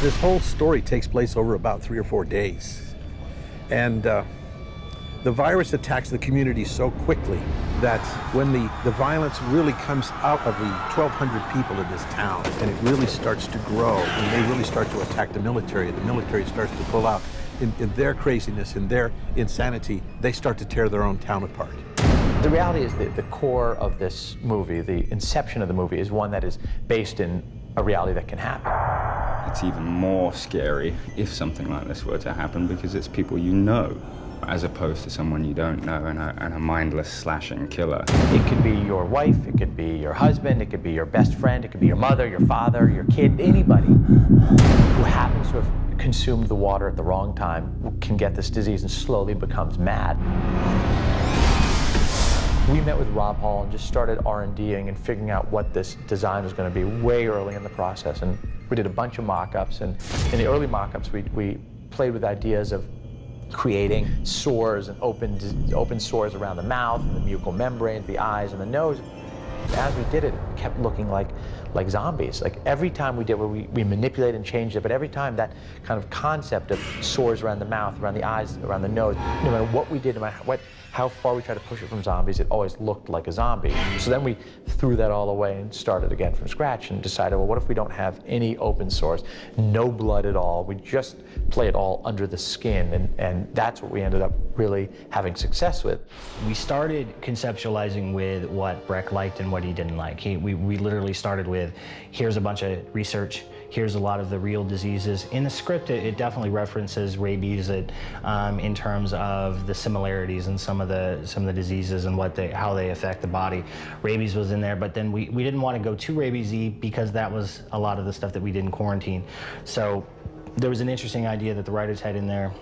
This whole story takes place over about 3 or 4 days. And the virus attacks the community so quickly that when the violence really comes out of the 1,200 people in this town, and it really starts to grow, and they really start to attack the military starts to pull out. In their craziness, in their insanity, they start to tear their own town apart. The reality is that the core of this movie, the inception of the movie, is one that is based in a reality that can happen. It's even more scary if something like this were to happen because it's people you know, as opposed to someone you don't know and a mindless slashing killer. It could be your wife, it could be your husband, it could be your best friend, it could be your mother, your father, your kid, anybody who happens to have consumed the water at the wrong time can get this disease and slowly becomes mad. We met with Rob Hall and just started R&Ding and figuring out what this design was going to be way early in the process. And we did a bunch of mock-ups, and in the early mock-ups we played with ideas of creating sores and open sores around the mouth and the mucous membrane, the eyes and the nose. As we did it, it kept looking like zombies. Like every time we did it, we manipulated and changed it, but every time that kind of concept of sores around the mouth, around the eyes, around the nose, no matter what we did, no matter how far we tried to push it from zombies, it always looked like a zombie. So then we threw that all away and started again from scratch and decided, well, what if we don't have any open sores, no blood at all, we just play it all under the skin, and that's what we ended up really having success with. We started conceptualizing with what Breck liked and what he didn't like. We literally started with, here's a bunch of research, here's a lot of the real diseases. In the script, it definitely references rabies in terms of the similarities and some of the diseases and how they affect the body. Rabies was in there, but then we didn't want to go too rabies-y because that was a lot of the stuff that we did in quarantine. So there was an interesting idea that the writers had in there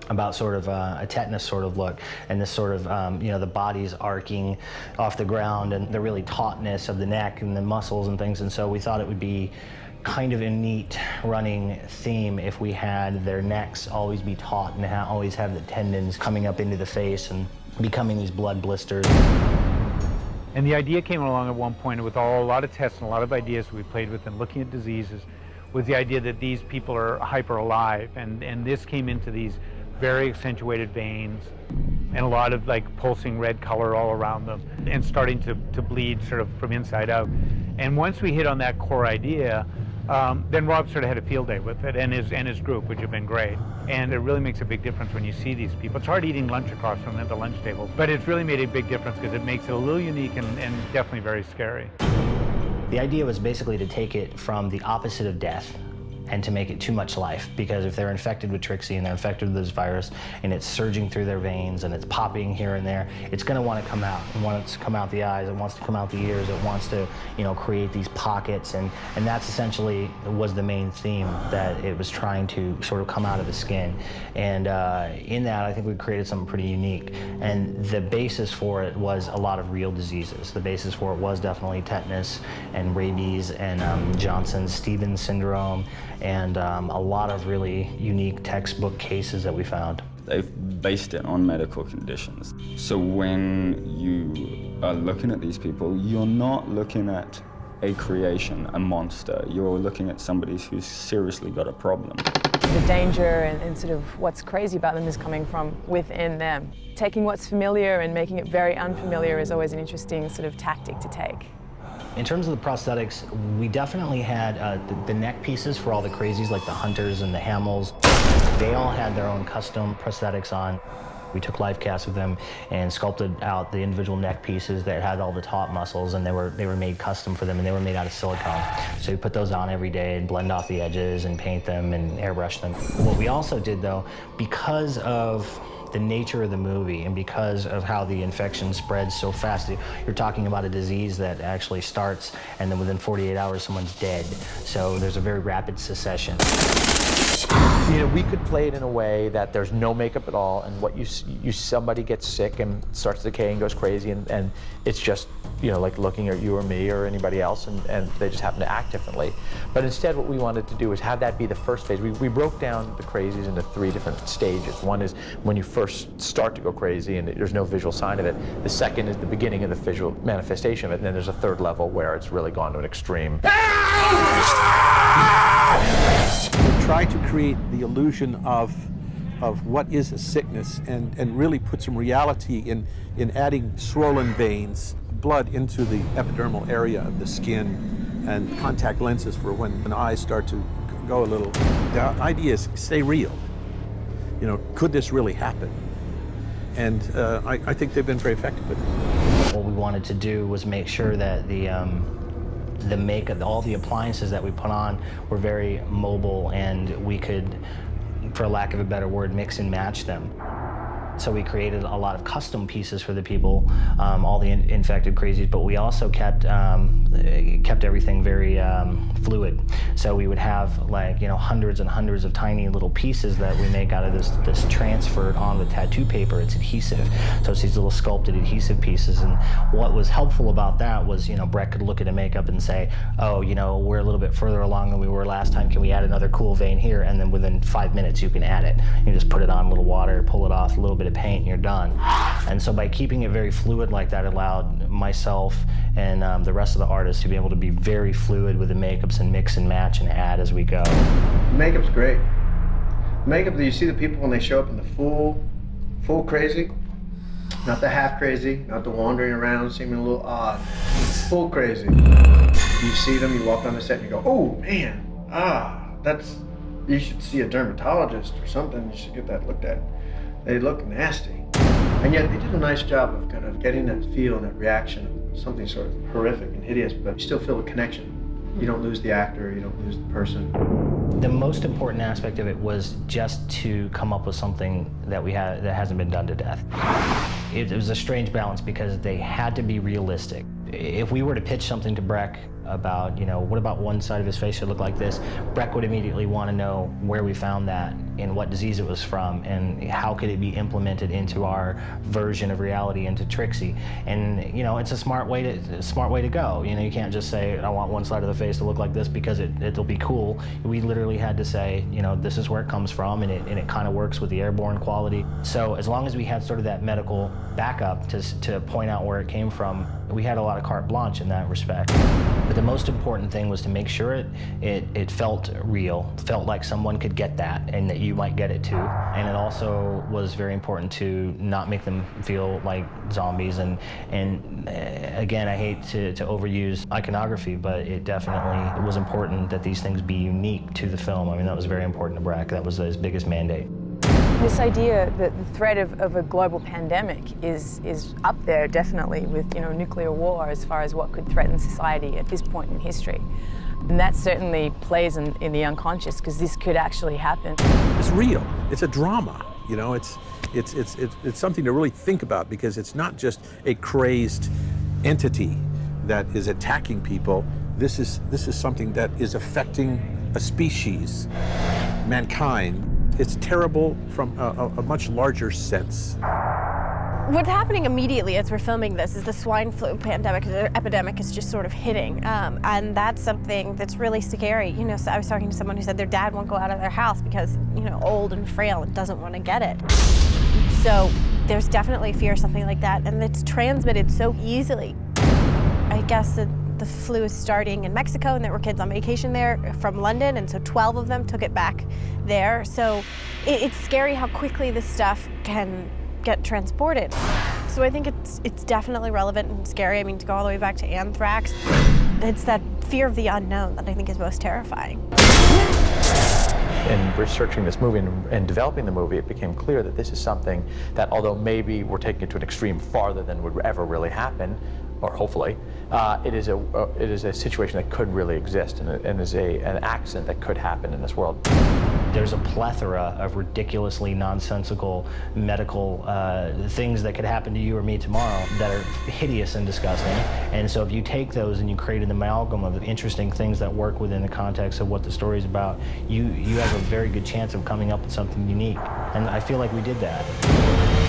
about sort of a tetanus sort of look, and this sort of, the body's arcing off the ground and the really tautness of the neck and the muscles and things. And so we thought it would be kind of a neat running theme if we had their necks always be taut and always have the tendons coming up into the face and becoming these blood blisters. And the idea came along at one point with a lot of tests and a lot of ideas we played with and looking at diseases, with the idea that these people are hyper alive, and this came into these very accentuated veins and a lot of like pulsing red color all around them and starting to bleed sort of from inside out. And once we hit on that core idea, then Rob sort of had a field day with it and his group, which have been great. And it really makes a big difference when you see these people. It's hard eating lunch across from them at the lunch table, but it's really made a big difference because it makes it a little unique and definitely very scary. The idea was basically to take it from the opposite of death and to make it too much life, because if they're infected with Trixie and they're infected with this virus and it's surging through their veins and it's popping here and there, it's going to want to come out. It wants to come out the eyes, it wants to come out the ears, it wants to, create these pockets, and that's essentially was the main theme, that it was trying to sort of come out of the skin. And in that, I think we created something pretty unique. And the basis for it was a lot of real diseases. The basis for it was definitely tetanus and rabies and Johnson-Stevens syndrome, and a lot of really unique textbook cases that we found. They've based it on medical conditions. So when you are looking at these people, you're not looking at a creation, a monster. You're looking at somebody who's seriously got a problem. The danger and sort of what's crazy about them is coming from within them. Taking what's familiar and making it very unfamiliar is always an interesting sort of tactic to take. In terms of the prosthetics, we definitely had the neck pieces for all the crazies, like the Hunters and the Hamels. They all had their own custom prosthetics on. We took live casts of them and sculpted out the individual neck pieces that had all the taut muscles, and they were made custom for them, and they were made out of silicone. So we put those on every day and blend off the edges and paint them and airbrush them. What we also did, though, because of the nature of the movie and because of how the infection spreads so fast, you're talking about a disease that actually starts and then within 48 hours someone's dead. So there's a very rapid succession. We could play it in a way that there's no makeup at all, and what somebody gets sick and starts decaying, goes crazy, and it's just like looking at you or me or anybody else, and they just happen to act differently. But instead, what we wanted to do was have that be the first phase. We broke down the crazies into 3 different stages. One is when you first start to go crazy and there's no visual sign of it. The second is the beginning of the visual manifestation of it, and then there's a third level where it's really gone to an extreme. try to create the illusion of what is a sickness and really put some reality in adding swollen veins, blood into the epidermal area of the skin, and contact lenses for when the eyes start to go a little. The idea is stay real. You know, could this really happen? And I think they've been very effective with it. What we wanted to do was make sure that the makeup, all the appliances that we put on were very mobile, and we could, for lack of a better word, mix and match them. So we created a lot of custom pieces for the people, all the infected crazies, but we also kept everything very fluid. So we would have, like, you know, hundreds and hundreds of tiny little pieces that we make out of this transferred on the tattoo paper. It's adhesive, so it's these little sculpted adhesive pieces. And what was helpful about that was, you know, Breck could look at a makeup and say, oh, you know, we're a little bit further along than we were last time. Can we add another cool vein here? And then within 5 minutes, you can add it. You just put it on a little water, pull it off, a little bit of paint, and you're done. And so by keeping it very fluid like that, allowed myself and the rest of the artists to be able to be very fluid with the makeups and mix and match and add as we go. Makeup's great. Makeup, you see the people when they show up in the full crazy, not the half crazy, not the wandering around seeming a little odd, full crazy. You see them, you walk on the set and you go, oh man, you should see a dermatologist or something, you should get that looked at. They look nasty. And yet they did a nice job of kind of getting that feel and that reaction of something sort of horrific and hideous, but you still feel a connection. You don't lose the actor, you don't lose the person. The most important aspect of it was just to come up with something that that hasn't been done to death. It was a strange balance because they had to be realistic. If we were to pitch something to Breck about, you know, what about one side of his face should look like this, Breck would immediately want to know where we found that and what disease it was from and how could it be implemented into our version of reality, into Trixie. And, you know, it's a smart way to go. You know, you can't just say, I want one side of the face to look like this because it'll be cool. We literally had to say, you know, this is where it comes from, and it kind of works with the airborne quality. So as long as we had sort of that medical backup to point out where it came from, we had a lot of carte blanche in that respect. But the most important thing was to make sure it felt real, felt like someone could get that and that you might get it too. And it also was very important to not make them feel like zombies. And again, I hate to overuse iconography, but it definitely was important that these things be unique to the film. I mean, that was very important to Breck. That was his biggest mandate. This idea that the threat of a global pandemic is up there definitely with, you know, nuclear war as far as what could threaten society at this point in history. And that certainly plays in the unconscious because this could actually happen. It's real. It's a drama. You know, it's something to really think about because it's not just a crazed entity that is attacking people. This is something that is affecting a species, mankind. It's terrible from a much larger sense. What's happening immediately as we're filming this is the swine flu pandemic, the epidemic is just sort of hitting. And that's something that's really scary. You know, so I was talking to someone who said their dad won't go out of their house because, you know, old and frail and doesn't want to get it. So there's definitely fear of something like that, and it's transmitted so easily. I guess that the flu is starting in Mexico, and there were kids on vacation there from London, and so 12 of them took it back there. So it's scary how quickly this stuff can get transported. So I think it's definitely relevant and scary. I mean, to go all the way back to anthrax, it's that fear of the unknown that I think is most terrifying. In researching this movie and developing the movie, it became clear that this is something that, although maybe we're taking it to an extreme farther than would ever really happen, or hopefully, it is a situation that could really exist and is an accident that could happen in this world. There's a plethora of ridiculously nonsensical medical things that could happen to you or me tomorrow that are hideous and disgusting. And so if you take those and you create an amalgam of interesting things that work within the context of what the story's about, you have a very good chance of coming up with something unique. And I feel like we did that.